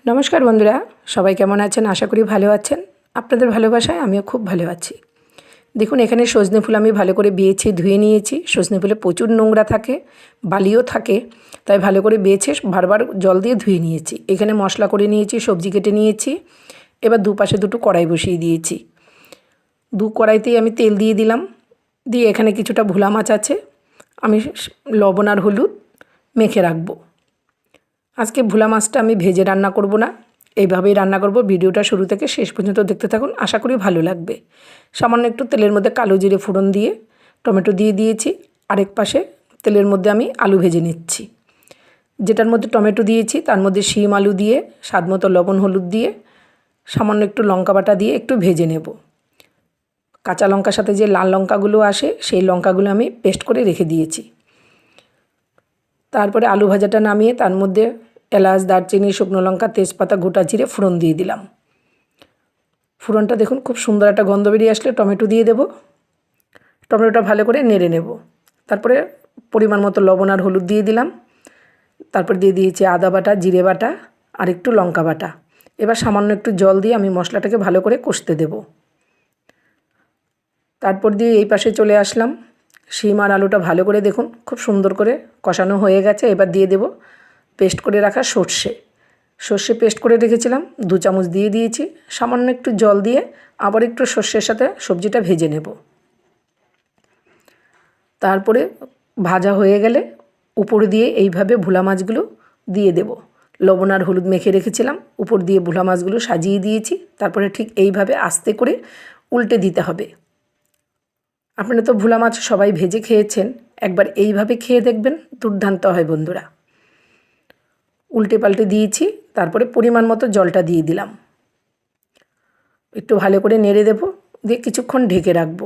নমস্কার বন্ধুরা, সবাই কেমন আছেন? আশা করি ভালো আছেন। আপনাদের ভালোবাসায় আমিও খুব ভালো আছি। দেখুন, এখানে সজনে ফুল আমি ভালো করে বেছে ধুয়ে নিয়েছি। সজনে ফুলে প্রচুর নোংরা থাকে, বালিও থাকে, তাই ভালো করে বেছে বারবার জল দিয়ে ধুয়ে নিয়েছি। এখানে মশলা করে নিয়েছি, সবজি কেটে নিয়েছি। এবার দুপাশে দুটো কড়াই বসিয়ে দিয়েছি। দু কড়াইতেই আমি তেল দিয়ে দিলাম। দিয়ে এখানে কিছুটা ভোলা মাছ আছে, আমি লবণ আর হলুদ মেখে রাখবো। আজকে ভোলা মাছটা আমি ভেজে রান্না করব না, এইভাবেই রান্না করব। ভিডিওটা শুরু থেকে শেষ পর্যন্ত দেখতে থাকুন, আশা করি ভালো লাগবে। সামান্য একটু তেলের মধ্যে কালো জিরে ফোড়ন দিয়ে টমেটো দিয়ে দিয়েছি। আরেক পাশে তেলের মধ্যে আমি আলু ভেজে নিচ্ছি। যেটার মধ্যে টমেটো দিয়েছি তার মধ্যে শিম আলু দিয়ে স্বাদমতো লবণ হলুদ দিয়ে সামান্য একটু লঙ্কা বাটা দিয়ে একটু ভেজে নেব। কাঁচা লঙ্কার সাথে যে লাল লঙ্কাগুলো আসে সেই লঙ্কাগুলো আমি পেস্ট করে রেখে দিয়েছি। তারপরে আলু ভাজাটা নামিয়ে তার মধ্যে এলাচ, দারচিনি, শুকনো লঙ্কা, তেজপাতা, গোটা জিরে ফোড়ন দিয়ে দিলাম। ফোড়নটা দেখুন খুব সুন্দর একটা গন্ধ বেরিয়ে আসলে টমেটো দিয়ে দেব। টমেটোটা ভালো করে নেড়ে নেব। তারপরে পরিমাণ মতো লবণ আর হলুদ দিয়ে দিলাম। তারপর দিয়ে দিয়েছি আদা বাটা, জিরে বাটা আর একটু লঙ্কা বাটা। এবার সামান্য একটু জল দিয়ে আমি মশলাটাকে ভালো করে কষতে দেব। তারপর দিয়ে এই পাশে চলে আসলাম। শিম আর আলুটা ভালো করে দেখুন খুব সুন্দর করে কষানো হয়ে গেছে। এবার দিয়ে দেব পেস্ট করে রাখা সর্ষে পেস্ট করে রেখেছিলাম 2 চামচ দিয়ে দিয়েছি। সামান্য একটু জল দিয়ে আবার একটু সর্ষের সাথে সবজিটা ভেজে নেব। তারপরে ভাজা হয়ে গেলে উপর দিয়ে এইভাবে ভোলা মাছগুলো দিয়ে দেব। লবণ আর হলুদ মেখে রেখেছিলাম, উপর দিয়ে ভোলা মাছগুলো সাজিয়ে দিয়েছি। তারপরে ঠিক এইভাবে আস্তে করে উল্টে দিতে হবে। আপনারা তো ভোলা মাছ সবাই ভেজে খেয়েছেন, একবার এইভাবে খেয়ে দেখবেন, দুর্দান্ত হয় বন্ধুরা। উল্টে পাল্টে দিয়েছি। তারপরে পরিমাণ মতো জলটা দিয়ে দিলাম। একটু ভালো করে নেড়ে দেব, দিয়ে কিছুক্ষণ ঢেকে রাখবো।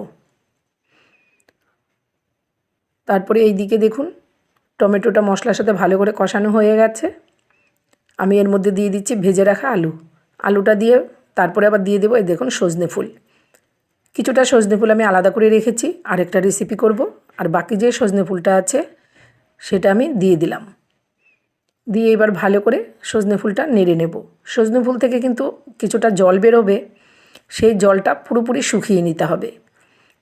তারপরে এই দিকে দেখুন টমেটোটা মশলার সাথে ভালো করে কষানো হয়ে গেছে। আমি এর মধ্যে দিয়ে দিচ্ছি ভেজে রাখা আলুটা দিয়ে তারপরে আবার দিয়ে দেবো এই দেখুন সজনে ফুল। কিছুটা সজনে ফুল আমি আলাদা করে রেখেছি, আরেকটা রেসিপি করব। আর বাকি যে সজনে ফুলটা আছে সেটা আমি দিয়ে দিলাম। দিয়ে এবার ভালো করে সজনে ফুলটা নেড়ে নেব। সজনে ফুল থেকে কিন্তু কিছুটা জল বেরোবে, সেই জলটা পুরোপুরি শুকিয়ে নিতে হবে,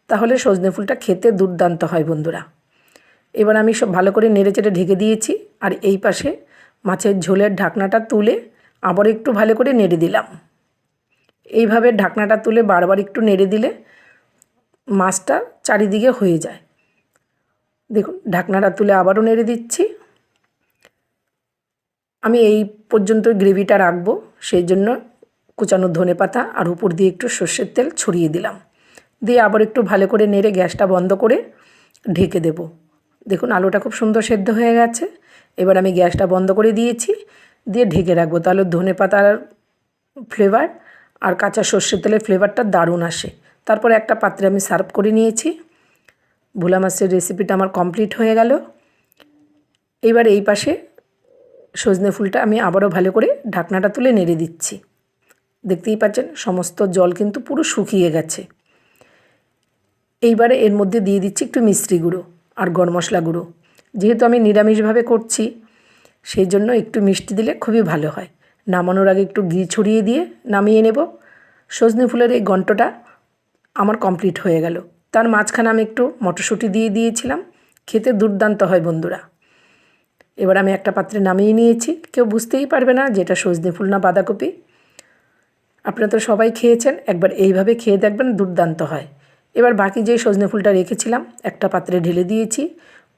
তাহলে সজনে ফুলটা খেতে দুর্দান্ত হয় বন্ধুরা। এবার আমি সব ভালো করে নেড়ে চেড়ে ঢেকে দিয়েছি। আর এই পাশে মাছের ঝোলের ঢাকনাটা তুলে আবার একটু ভালো করে নেড়ে দিলাম। এইভাবে ঢাকনাটা তুলে বারবার একটু নেড়ে দিলে মাছটা চারিদিকে হয়ে যায়। দেখুন ঢাকনাটা তুলে আবারও নেড়ে দিচ্ছি। আমি এই পর্যন্ত গ্রেভিটা রাখবো, সেই জন্য কুচানো ধনেপাতা আর উপর দিয়ে একটু সর্ষের তেল ছড়িয়ে দিলাম। দিয়ে আবার একটু ভালো করে নেড়ে গ্যাসটা বন্ধ করে ঢেকে দেব। দেখুন আলুটা খুব সুন্দর সেদ্ধ হয়ে গেছে। এবার আমি গ্যাসটা বন্ধ করে দিয়েছি, দিয়ে ঢেকে রাখবো। তাহলে ধনেপাতার ফ্লেভার আর কাঁচা সর্ষের তেলের ফ্লেভারটা দারুণ আসে। তারপরে একটা পাত্রে আমি সার্ভ করে নিয়েছি। ভোলা মাছের রেসিপিটা আমার কমপ্লিট হয়ে গেল। এবার এই পাশে সজনে ফুলটা আমি আবারও ভালো করে ঢাকনাটা তুলে নেড়ে দিচ্ছি। দেখতেই পাচ্ছেন সমস্ত জল কিন্তু পুরো শুকিয়ে গেছে। এইবারে এর মধ্যে দিয়ে দিচ্ছি একটু মিষ্টি গুঁড়ো আর গরম মশলা গুঁড়ো। যেহেতু আমি নিরামিষভাবে করছি সেই জন্য একটু মিষ্টি দিলে খুবই ভালো হয়। নামানোর আগে একটু ঘি ছড়িয়ে দিয়ে নামিয়ে নেব। সজনে ফুলের এই ঘন্টটা আমার কমপ্লিট হয়ে গেল। তার মাঝখানে আমি একটু মটরশুঁটি দিয়ে দিয়েছিলাম, খেতে দুর্দান্ত হয় বন্ধুরা। এবার আমি একটা পাত্রে নামিয়ে নিয়েছি, কেউ বুঝতেই পারবে না যে এটা সজনে ফুল না বাঁধাকপি। আপনারা তো সবাই খেয়েছেন, একবার এইভাবে খেয়ে দেখবেন, দুর্দান্ত হয়। এবার বাকি যে সজনে ফুলটা রেখেছিলাম একটা পাত্রে ঢেলে দিয়েছি।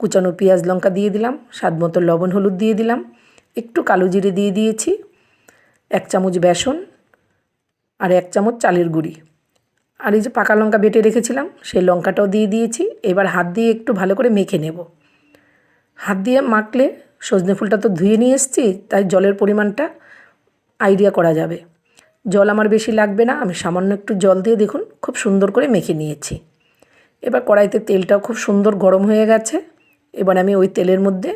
কুচানো পেঁয়াজ লঙ্কা দিয়ে দিলাম, স্বাদ মতো লবণ হলুদ দিয়ে দিলাম, একটু কালো জিরে দিয়ে দিয়েছি, 1 চামচ বেসন আর 1 চামচ চালের গুঁড়ি। আর এই যে পাকা লঙ্কা বেটে রেখেছিলাম সেই লঙ্কাটাও দিয়ে দিয়েছি। এবার হাত দিয়ে একটু ভালো করে মেখে নেব। হাত দিয়ে মাখলে সজনে ফুলটা তো ধুয়ে নিয়ে এসেছি, তাই জলের পরিমাণটা আইডিয়া করা যাবে। জল আমার বেশি লাগবে না, আমি সামান্য একটু জল দিয়ে দেখুন খুব সুন্দর করে মেখে নিয়েছি। এবার কড়াইতে তেলটাও খুব সুন্দর গরম হয়ে গেছে। এবার আমি ওই তেলের মধ্যে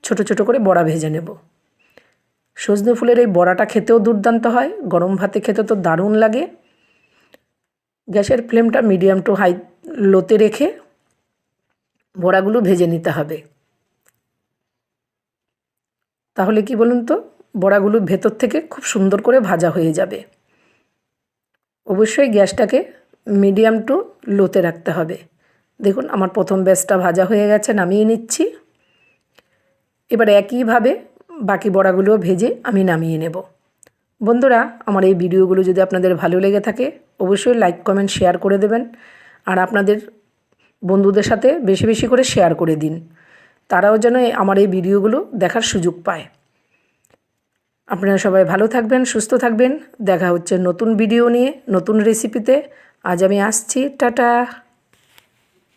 ছোট ছোট করে বড়া ভেজে নেব। সজনে ফুলের এই বড়াটা খেতেও দুর্দান্ত হয়, গরম ভাতে খেতে তো দারুণ লাগে। গ্যাসের ফ্লেমটা মিডিয়াম টু হাই লোতে রেখে বড়াগুলো ভেজে নিতে হবে। তাহলে কি বলুন তো, বড়াগুলো ভেতর থেকে খুব সুন্দর করে ভাজা হয়ে যাবে। অবশ্যই গ্যাসটাকে মিডিয়াম টু লোতে রাখতে হবে। দেখুন আমার প্রথম ব্যাচটা ভাজা হয়ে গেছে, নামিয়ে নিচ্ছি। এবার একইভাবে বাকি বড়াগুলোও ভেজে আমি নামিয়ে নেব। বন্ধুরা, আমার এই ভিডিওগুলো যদি আপনাদের ভালো লেগে থাকে অবশ্যই লাইক কমেন্ট শেয়ার করে দেবেন, আর আপনাদের বন্ধুদের সাথে বেশি বেশি করে শেয়ার করে দিন, তারাও যেন আমার এই ভিডিওগুলো দেখার সুযোগ পায়। আপনারা সবাই ভালো থাকবেন, সুস্থ থাকবেন। দেখা হচ্ছে নতুন ভিডিও নিয়ে, নতুন রেসিপিতে। আজ আমি আসছি, টাটা।